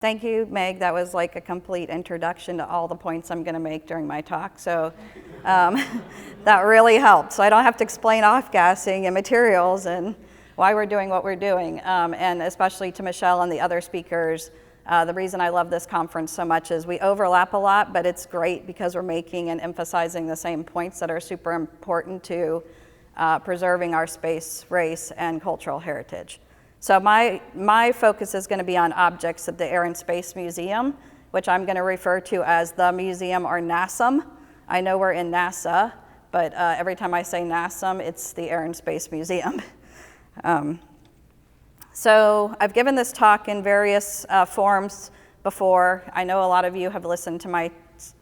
Thank you, Meg. That was like a complete introduction to all the points I'm going to make during my talk. So that really helped. So I don't have to explain off-gassing and materials and why we're doing what we're doing. And especially to Michelle and the other speakers, the reason I love this conference so much is we overlap a lot, but it's great because we're making and emphasizing the same points that are super important to preserving our space, race, and cultural heritage. So my focus is going to be on objects at the Air and Space Museum, which I'm going to refer to as the museum or NASM. I know we're in NASA, but every time I say NASM, it's the Air and Space Museum. So I've given this talk in various forms before. I know a lot of you have listened to my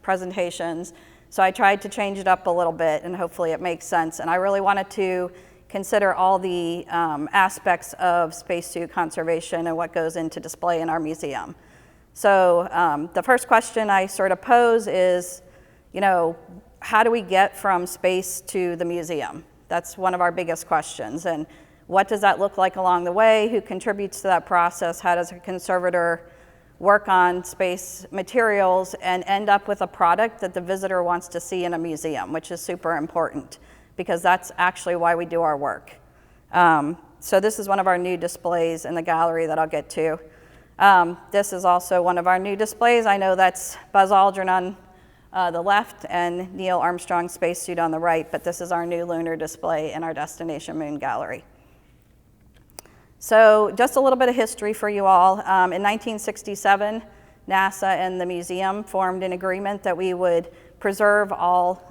presentations, so I tried to change it up a little bit, and hopefully it makes sense. And I really wanted to consider all the aspects of spacesuit conservation and what goes into display in our museum. So the first question I sort of pose is, how do we get from space to the museum? That's one of our biggest questions. And what does that look like along the way? Who contributes to that process? How does a conservator work on space materials and end up with a product that the visitor wants to see in a museum, which is super important, because that's actually why we do our work. So this is one of our new displays in the gallery that I'll get to. This is also one of our new displays. I know that's Buzz Aldrin on the left and Neil Armstrong's spacesuit on the right, but this is our new lunar display in our Destination Moon gallery. So just a little bit of history for you all. In 1967, NASA and the museum formed an agreement that we would preserve all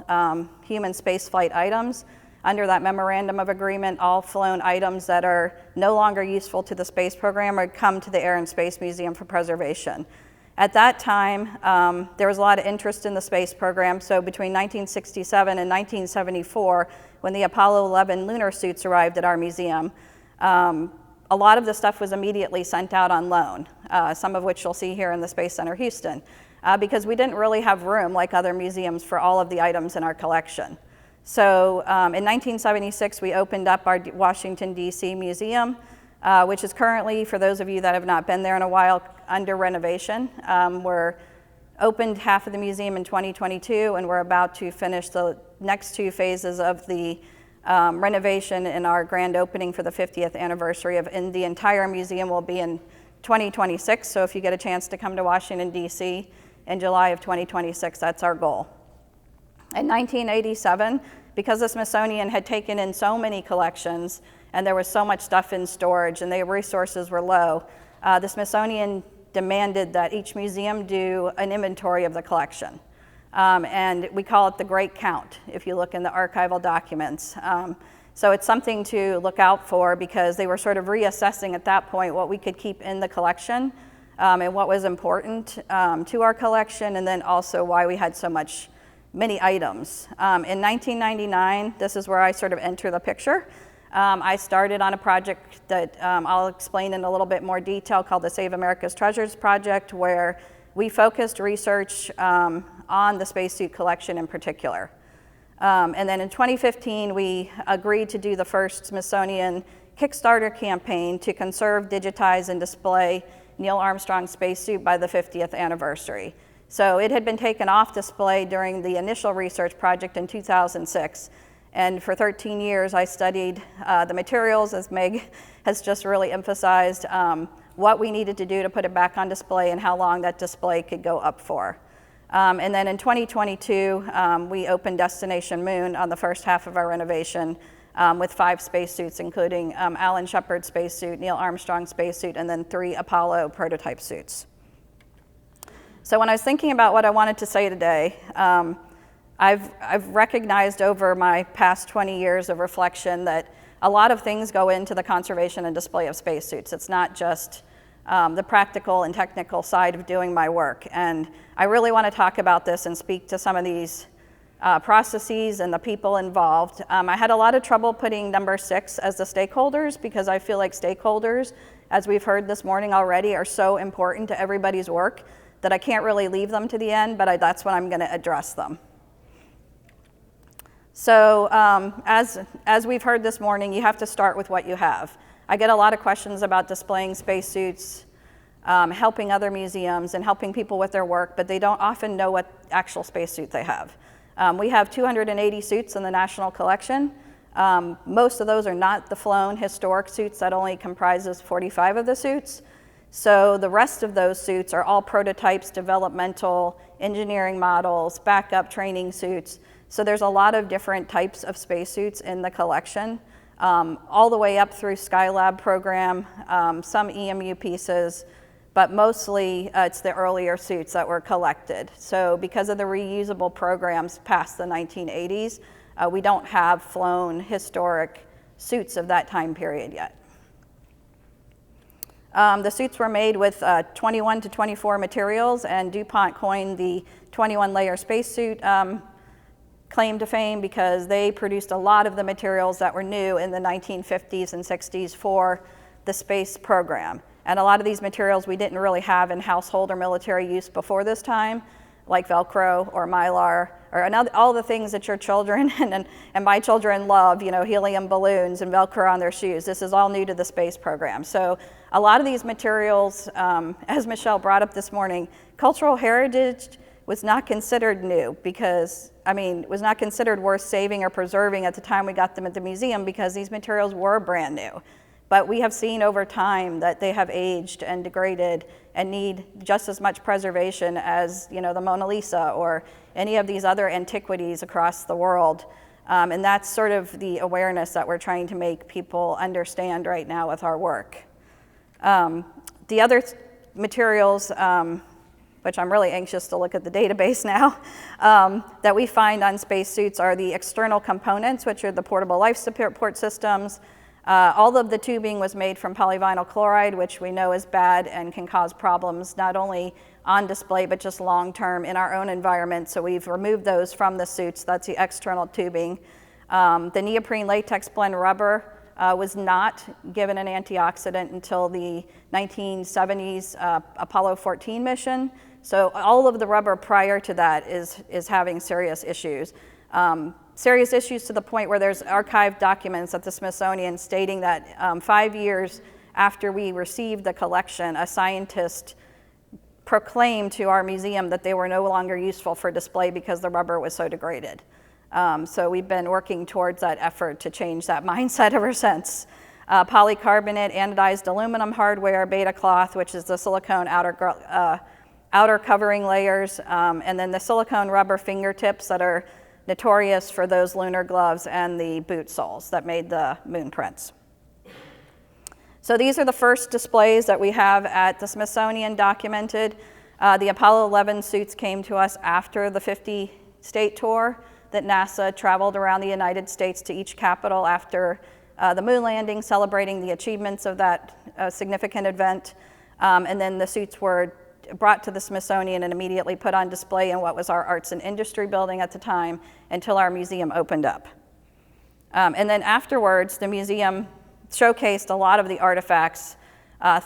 human spaceflight items. Under that memorandum of agreement, all flown items that are no longer useful to the space program would come to the Air and Space Museum for preservation. At that time, there was a lot of interest in the space program, so between 1967 and 1974, when the Apollo 11 lunar suits arrived at our museum, a lot of the stuff was immediately sent out on loan, some of which you'll see here in the Space Center Houston. Because we didn't really have room, like other museums, for all of the items in our collection. So in 1976, we opened up our Washington, D.C. museum, which is currently, for those of you that have not been there in a while, under renovation. We're opened half of the museum in 2022, and we're about to finish the next two phases of the renovation in our grand opening for the 50th anniversary and the entire museum will be in 2026. So if you get a chance to come to Washington, D.C., in July of 2026, that's our goal. In 1987, because the Smithsonian had taken in so many collections and there was so much stuff in storage and their resources were low, the Smithsonian demanded that each museum do an inventory of the collection. And we call it the Great Count, if you look in the archival documents. So it's something to look out for because they were sort of reassessing at that point what we could keep in the collection and what was important to our collection, and then also why we had so many items. In 1999, this is where I sort of enter the picture. I started on a project that I'll explain in a little bit more detail called the Save America's Treasures Project, where we focused research on the spacesuit collection in particular. And then in 2015, we agreed to do the first Smithsonian Kickstarter campaign to conserve, digitize, and display Neil Armstrong's spacesuit by the 50th anniversary. So it had been taken off display during the initial research project in 2006. And for 13 years, I studied the materials, as Meg has just really emphasized, what we needed to do to put it back on display and how long that display could go up for. And then in 2022, we opened Destination Moon on the first half of our renovation with 5 spacesuits, including Alan Shepard's spacesuit, Neil Armstrong's spacesuit, and then 3 Apollo prototype suits. So when I was thinking about what I wanted to say today, I've recognized over my past 20 years of reflection that a lot of things go into the conservation and display of spacesuits. It's not just the practical and technical side of doing my work. And I really want to talk about this and speak to some of these processes and the people involved. I had a lot of trouble putting number 6 as the stakeholders because I feel like stakeholders, as we've heard this morning already, are so important to everybody's work that I can't really leave them to the end, but that's when I'm going to address them. So as we've heard this morning, you have to start with what you have. I get a lot of questions about displaying spacesuits helping other museums and helping people with their work, but they don't often know what actual spacesuit they have. We have 280 suits in the National Collection. Most of those are not the flown historic suits. That only comprises 45 of the suits. So the rest of those suits are all prototypes, developmental, engineering models, backup training suits. So there's a lot of different types of spacesuits in the collection, all the way up through Skylab program, some EMU pieces, but mostly it's the earlier suits that were collected. So because of the reusable programs past the 1980s, we don't have flown historic suits of that time period yet. The suits were made with 21 to 24 materials, and DuPont coined the 21-layer spacesuit claim to fame because they produced a lot of the materials that were new in the 1950s and 60s for the space program. And a lot of these materials we didn't really have in household or military use before this time, like Velcro or Mylar, or all the things that your children and my children love, you know, helium balloons and Velcro on their shoes. This is all new to the space program. So a lot of these materials, as Michelle brought up this morning, cultural heritage was not considered new because, was not considered worth saving or preserving at the time we got them at the museum because these materials were brand new. But we have seen over time that they have aged and degraded and need just as much preservation as, you know, the Mona Lisa or any of these other antiquities across the world. And that's sort of the awareness that we're trying to make people understand right now with our work. The other materials, which I'm really anxious to look at the database now, that we find on spacesuits are the external components, which are the portable life support systems. All of the tubing was made from polyvinyl chloride, which we know is bad and can cause problems not only on display, but just long-term in our own environment. So we've removed those from the suits. That's the external tubing. The neoprene latex blend rubber was not given an antioxidant until the 1970s Apollo 14 mission. So all of the rubber prior to that is having serious issues. Serious issues to the point where there's archived documents at the Smithsonian stating that 5 years after we received the collection, a scientist proclaimed to our museum that they were no longer useful for display because the rubber was so degraded. So we've been working towards that effort to change that mindset ever since. Polycarbonate, anodized aluminum hardware, beta cloth, which is the silicone outer covering layers, and then the silicone rubber fingertips that are notorious for those lunar gloves and the boot soles that made the moon prints. So these are the first displays that we have at the Smithsonian documented. The Apollo 11 suits came to us after the 50-state tour that NASA traveled around the United States to each capital after the moon landing, celebrating the achievements of that significant event. And then the suits were brought to the Smithsonian and immediately put on display in what was our Arts and Industry building at the time until our museum opened up. And then afterwards, the museum showcased a lot of the artifacts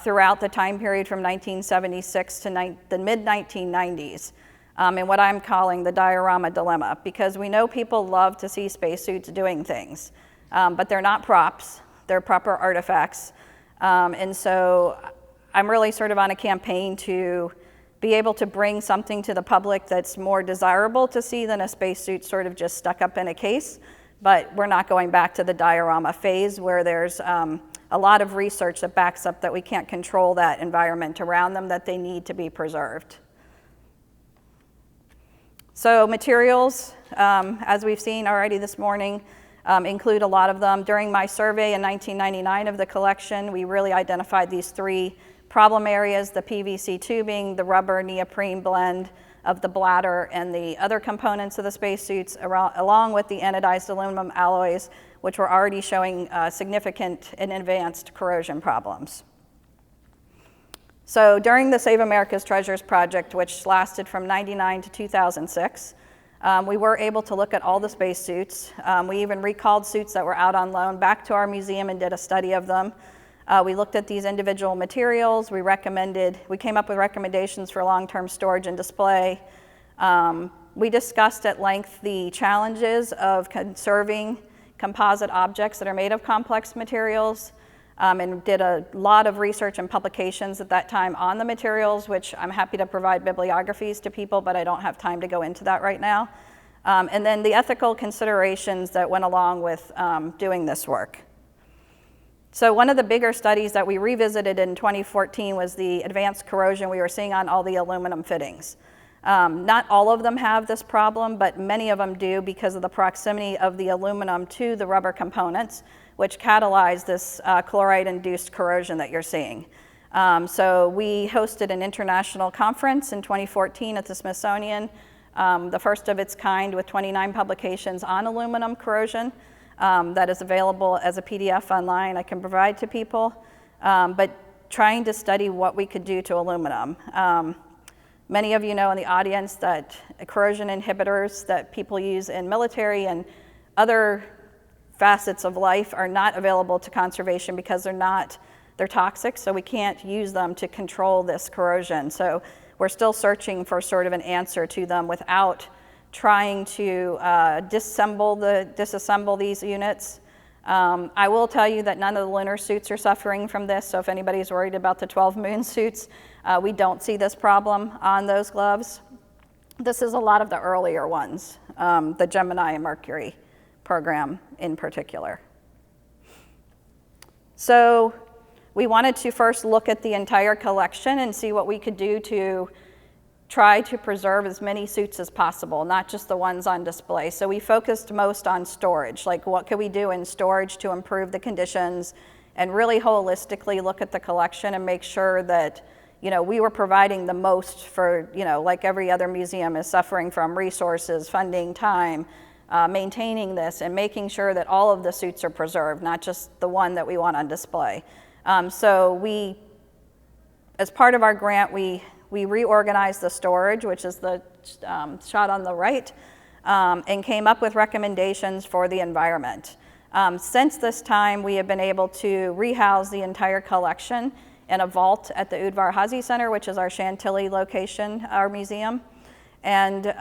throughout the time period from 1976 to the mid-1990s, and what I'm calling the diorama dilemma, because we know people love to see spacesuits doing things, but they're not props, they're proper artifacts. And so I'm really sort of on a campaign to be able to bring something to the public that's more desirable to see than a spacesuit sort of just stuck up in a case. But we're not going back to the diorama phase where there's a lot of research that backs up that we can't control that environment around them, that they need to be preserved. So materials, as we've seen already this morning, include a lot of them. During my survey in 1999 of the collection, we really identified these three problem areas: the PVC tubing, the rubber neoprene blend of the bladder, and the other components of the spacesuits, along with the anodized aluminum alloys, which were already showing significant and advanced corrosion problems. So during the Save America's Treasures project, which lasted from '99 to 2006, we were able to look at all the spacesuits. We even recalled suits that were out on loan back to our museum and did a study of them. We looked at these individual materials. We came up with recommendations for long-term storage and display. We discussed at length the challenges of conserving composite objects that are made of complex materials. and did a lot of research and publications at that time on the materials, which I'm happy to provide bibliographies to people, but I don't have time to go into that right now. And then the ethical considerations that went along with doing this work. So one of the bigger studies that we revisited in 2014 was the advanced corrosion we were seeing on all the aluminum fittings. Not all of them have this problem, but many of them do because of the proximity of the aluminum to the rubber components, which catalyze this chloride-induced corrosion that you're seeing. So we hosted an international conference in 2014 at the Smithsonian, the first of its kind with 29 publications on aluminum corrosion. That is available as a PDF online I can provide to people, but trying to study what we could do to aluminum. Many of you know in the audience that corrosion inhibitors that people use in military and other facets of life are not available to conservation because they're toxic, so we can't use them to control this corrosion. So we're still searching for sort of an answer to them without trying to disassemble these units. I will tell you that none of the lunar suits are suffering from this, so if anybody's worried about the 12 moon suits, we don't see this problem on those gloves. This is a lot of the earlier ones, the Gemini and Mercury program in particular. So we wanted to first look at the entire collection and see what we could do to try to preserve as many suits as possible, not just the ones on display. So we focused most on storage, like what could we do in storage to improve the conditions and really holistically look at the collection and make sure that, you know, we were providing the most for, you know, like every other museum is suffering from resources, funding, time, maintaining this and making sure that all of the suits are preserved, not just the one that we want on display. So we, as part of our grant, we reorganized the storage, which is the shot on the right, and came up with recommendations for the environment. Since this time, we have been able to rehouse the entire collection in a vault at the Udvar-Hazy Center, which is our Chantilly location, our museum. And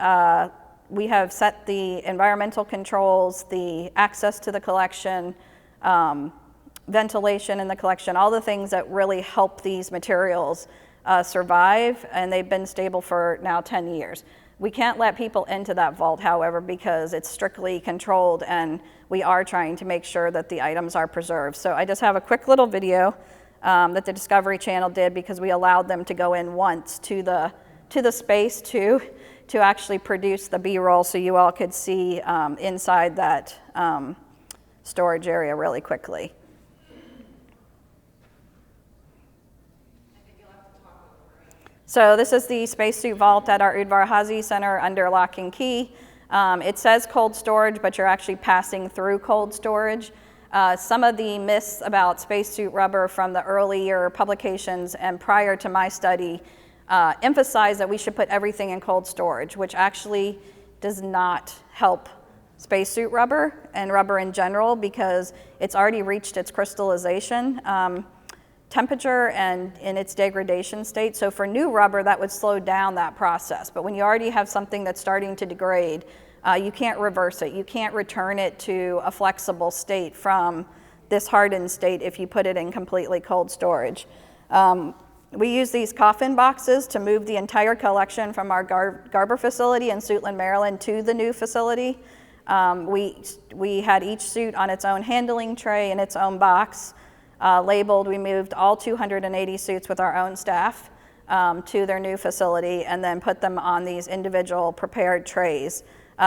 we have set the environmental controls, the access to the collection, ventilation in the collection, all the things that really help these materials survive, and they've been stable for now 10 years. We can't let people into that vault, however, because it's strictly controlled, and we are trying to make sure that the items are preserved. So I just have a quick little video that the Discovery Channel did because we allowed them to go in once to the space to actually produce the B-roll so you all could see inside that storage area really quickly. So this is the spacesuit vault at our Udvar-Hazy Center under lock and key. It says cold storage, but you're actually passing through cold storage. Some of the myths about spacesuit rubber from the earlier publications and prior to my study emphasize that we should put everything in cold storage, which actually does not help spacesuit rubber and rubber in general because it's already reached its crystallization temperature and in its degradation state. So for new rubber, that would slow down that process. But when you already have something that's starting to degrade, you can't reverse it. You can't return it to a flexible state from this hardened state if you put it in completely cold storage. We use these coffin boxes to move the entire collection from our Garber facility in Suitland, Maryland to the new facility. We had each suit on its own handling tray and its own box. Labeled. We moved all 280 suits with our own staff to their new facility and then put them on these individual prepared trays.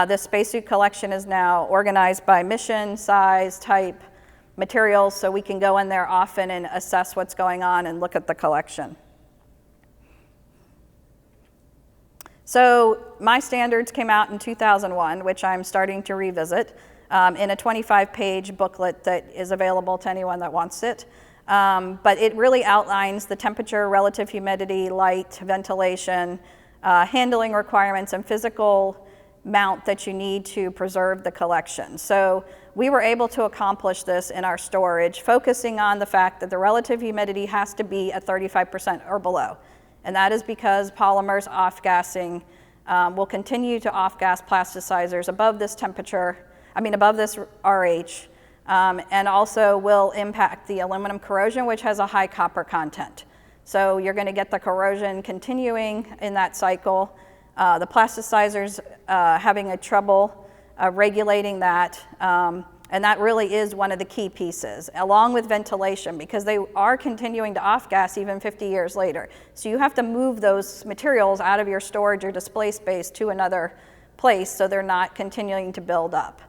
This spacesuit collection is now organized by mission, size, type, materials, so we can go in there often and assess what's going on and look at the collection. So my standards came out in 2001, which I'm starting to revisit. In a 25-page booklet that is available to anyone that wants it. But it really outlines the temperature, relative humidity, light, ventilation, handling requirements, and physical mount that you need to preserve the collection. So we were able to accomplish this in our storage, focusing on the fact that the relative humidity has to be at 35% or below. And that is because polymers off-gassing will continue to off-gas plasticizers above this temperature, above this RH and also will impact the aluminum corrosion, which has a high copper content. So you're going to get the corrosion continuing in that cycle. The plasticizers having a trouble regulating that, and that really is one of the key pieces, along with ventilation, because they are continuing to off-gas even 50 years later. So you have to move those materials out of your storage or display space to another place so they're not continuing to build up.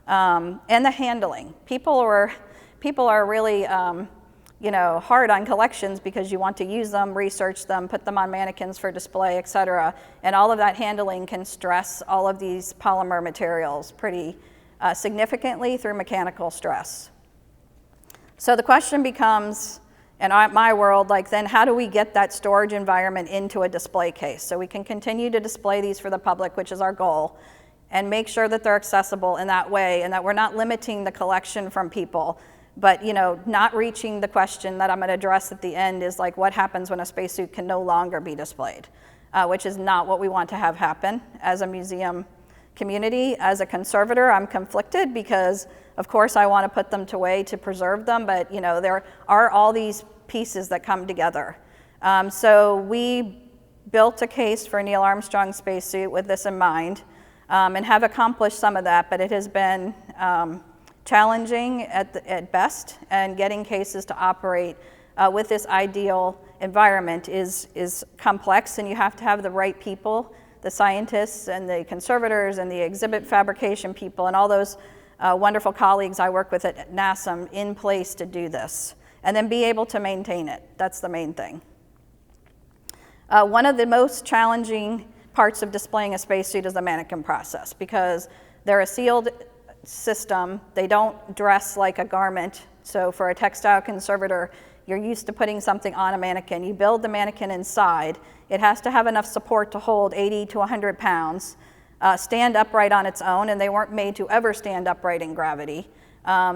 And the handling. People are really hard on collections because you want to use them, research them, put them on mannequins for display, et cetera. And all of that handling can stress all of these polymer materials pretty significantly through mechanical stress. So the question becomes, in my world, then how do we get that storage environment into a display case so we can continue to display these for the public, which is our goal, and make sure that they're accessible in that way and that we're not limiting the collection from people, but not reaching the question that I'm going to address at the end is what happens when a spacesuit can no longer be displayed, which is not what we want to have happen as a museum community. As a conservator, I'm conflicted because of course I want to put them away to preserve them, but there are all these pieces that come together. So we built a case for Neil Armstrong's spacesuit with this in mind, and have accomplished some of that, but it has been challenging at best, and getting cases to operate with this ideal environment is complex, and you have to have the right people, the scientists and the conservators and the exhibit fabrication people and all those wonderful colleagues I work with at NASM in place to do this, and then be able to maintain it. That's the main thing. One of the most challenging parts of displaying a spacesuit is the mannequin process, because they're a sealed system. They don't dress like a garment. So for a textile conservator, you're used to putting something on a mannequin. You build the mannequin inside. It has to have enough support to hold 80 to 100 pounds, stand upright on its own, and they weren't made to ever stand upright in gravity.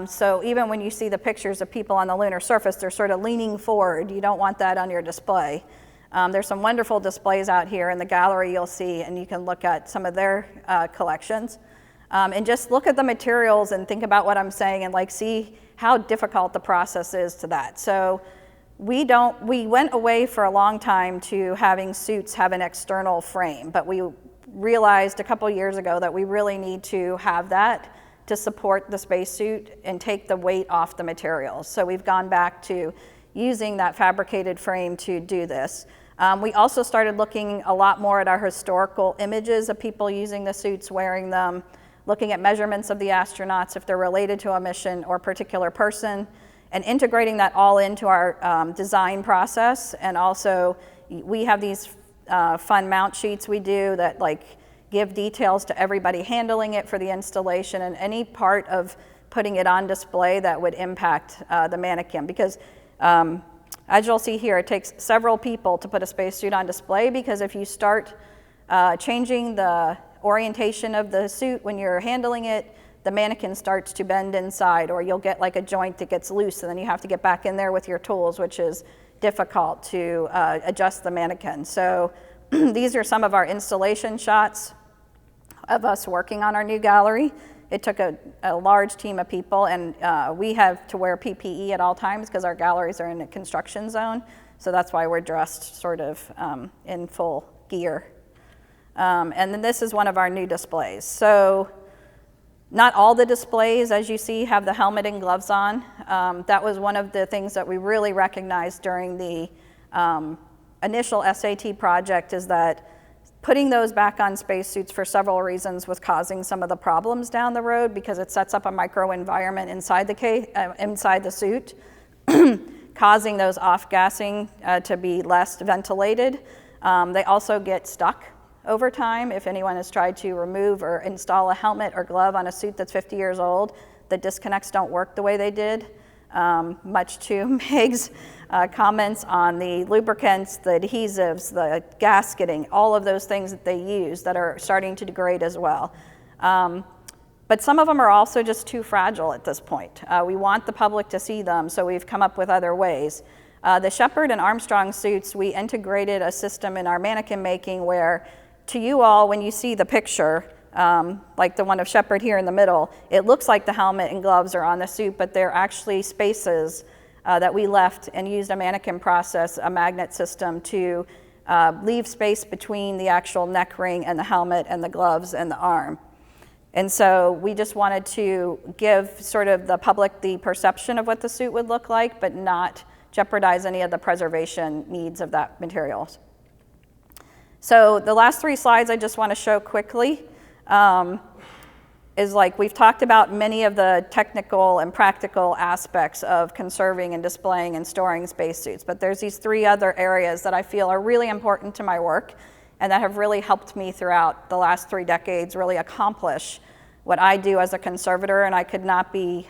So even when you see the pictures of people on the lunar surface, they're sort of leaning forward. You don't want that on your display. There's some wonderful displays out here in the gallery you'll see, and you can look at some of their collections. And just look at the materials and think about what I'm saying and see how difficult the process is to that. So we went away for a long time to having suits have an external frame, but we realized a couple years ago that we really need to have that to support the spacesuit and take the weight off the materials. So we've gone back to using that fabricated frame to do this. We also started looking a lot more at our historical images of people using the suits, wearing them, looking at measurements of the astronauts if they're related to a mission or particular person, and integrating that all into our design process. And also, we have these fun mount sheets we do that give details to everybody handling it for the installation and any part of putting it on display that would impact the mannequin. Because as you'll see here, it takes several people to put a spacesuit on display, because if you start changing the orientation of the suit when you're handling it, the mannequin starts to bend inside, or you'll get a joint that gets loose, and then you have to get back in there with your tools, which is difficult to adjust the mannequin. So these are some of our installation shots of us working on our new gallery. It took a large team of people, and we have to wear PPE at all times because our galleries are in a construction zone. So that's why we're dressed sort of in full gear. And then this is one of our new displays. So not all the displays, as you see, have the helmet and gloves on. That was one of the things that we really recognized during the initial SAT project, is that putting those back on spacesuits for several reasons was causing some of the problems down the road, because it sets up a microenvironment inside the suit, causing those off-gassing to be less ventilated. They also get stuck over time. If anyone has tried to remove or install a helmet or glove on a suit that's 50 years old, the disconnects don't work the way they did, much to Meg's comments on the lubricants, the adhesives, the gasketing, all of those things that they use that are starting to degrade as well. But some of them are also just too fragile at this point. We want the public to see them, so we've come up with other ways. The Shepard and Armstrong suits, we integrated a system in our mannequin making where, to you all, when you see the picture, like the one of Shepard here in the middle, it looks like the helmet and gloves are on the suit, but they're actually spaces that we left and used a mannequin process, a magnet system, to leave space between the actual neck ring and the helmet and the gloves and the arm. And so we just wanted to give sort of the public the perception of what the suit would look like, but not jeopardize any of the preservation needs of that materials. So the last 3 slides I just want to show quickly is like we've talked about many of the technical and practical aspects of conserving and displaying and storing spacesuits, but there's these 3 other areas that I feel are really important to my work and that have really helped me throughout the last 3 decades really accomplish what I do as a conservator, and I could not be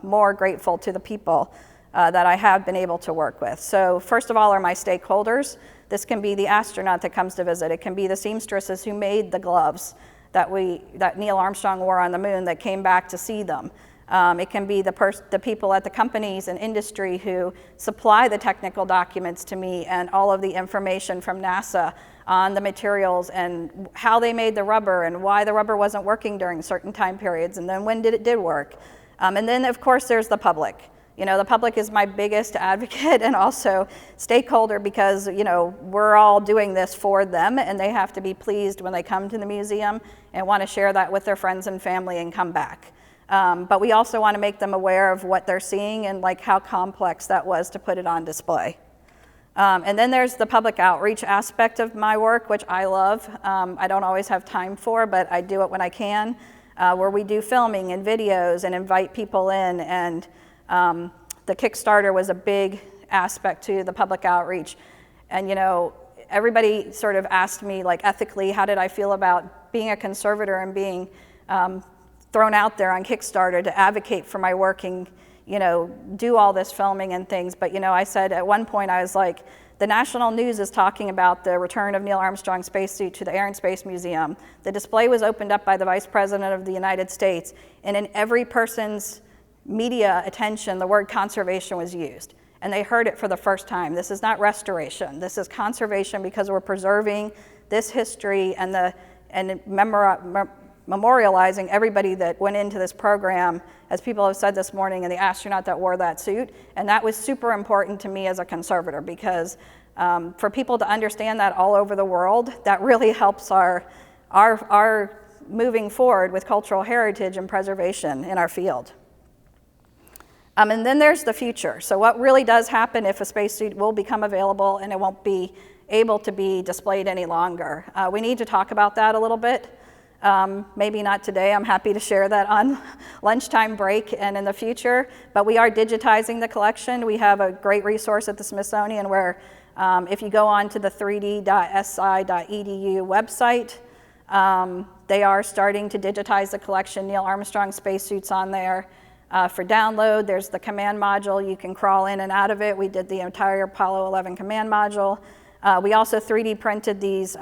more grateful to the people that I have been able to work with. So first of all are my stakeholders. This can be the astronaut that comes to visit. It can be the seamstresses who made the gloves that Neil Armstrong wore on the moon that came back to see them. It can be the people at the companies and industry who supply the technical documents to me and all of the information from NASA on the materials and how they made the rubber and why the rubber wasn't working during certain time periods and then when it did work. And then of course there's the public. You know, the public is my biggest advocate and also stakeholder because, you know, we're all doing this for them and they have to be pleased when they come to the museum and want to share that with their friends and family and come back. But we also want to make them aware of what they're seeing and like how complex that was to put it on display. And then there's the public outreach aspect of my work, which I love. I don't always have time for, but I do it when I can, where we do filming and videos and invite people in. And the Kickstarter was a big aspect to the public outreach. And you know, everybody sort of asked me, like, ethically, how did I feel about being a conservator and being thrown out there on Kickstarter to advocate for my work and, you know, do all this filming and things. But, you know, I said at one point, I was like, the national news is talking about the return of Neil Armstrong's spacesuit to the Air and Space Museum. The display was opened up by the Vice President of the United States, and in every person's media attention, the word conservation was used. And they heard it for the first time. This is not restoration. This is conservation because we're preserving this history and memorializing everybody that went into this program, as people have said this morning, and the astronaut that wore that suit. And that was super important to me as a conservator because for people to understand that all over the world, that really helps our moving forward with cultural heritage and preservation in our field. And then there's the future. So what really does happen if a spacesuit will become available and it won't be able to be displayed any longer? We need to talk about that a little bit. Maybe not today. I'm happy to share that on lunchtime break and in the future. But we are digitizing the collection. We have a great resource at the Smithsonian where if you go on to the 3d.si.edu website, they are starting to digitize the collection. Neil Armstrong spacesuits on there. For download, there's the command module. You can crawl in and out of it. We did the entire Apollo 11 command module. We also 3D printed these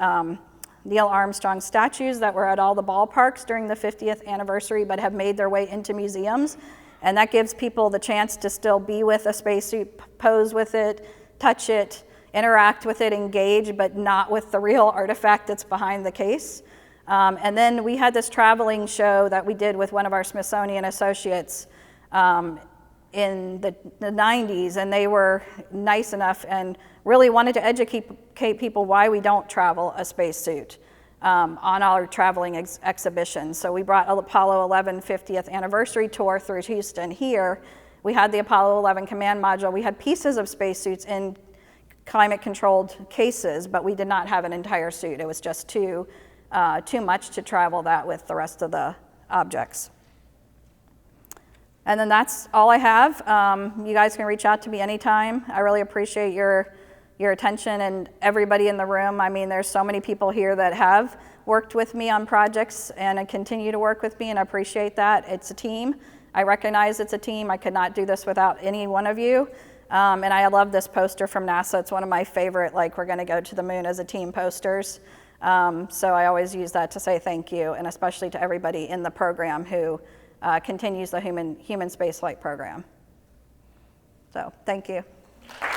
Neil Armstrong statues that were at all the ballparks during the 50th anniversary but have made their way into museums. And that gives people the chance to still be with a spacesuit, pose with it, touch it, interact with it, engage, but not with the real artifact that's behind the case. And then we had this traveling show that we did with one of our Smithsonian associates in the 90s, and they were nice enough and really wanted to educate people why we don't travel a spacesuit on our traveling exhibitions. So we brought Apollo 11 50th anniversary tour through Houston here. We had the Apollo 11 command module. We had pieces of spacesuits in climate-controlled cases, but we did not have an entire suit. It was just too much to travel that with the rest of the objects. And then that's all I have. You guys can reach out to me anytime. I really appreciate your attention and everybody in the room. I mean, there's so many people here that have worked with me on projects and continue to work with me, and I appreciate that. It's a team. I recognize it's a team. I could not do this without any one of you. And I love this poster from NASA. It's one of my favorite, like, we're gonna go to the moon as a team posters. So I always use that to say thank you, and especially to everybody in the program who continues the human spaceflight program. So thank you.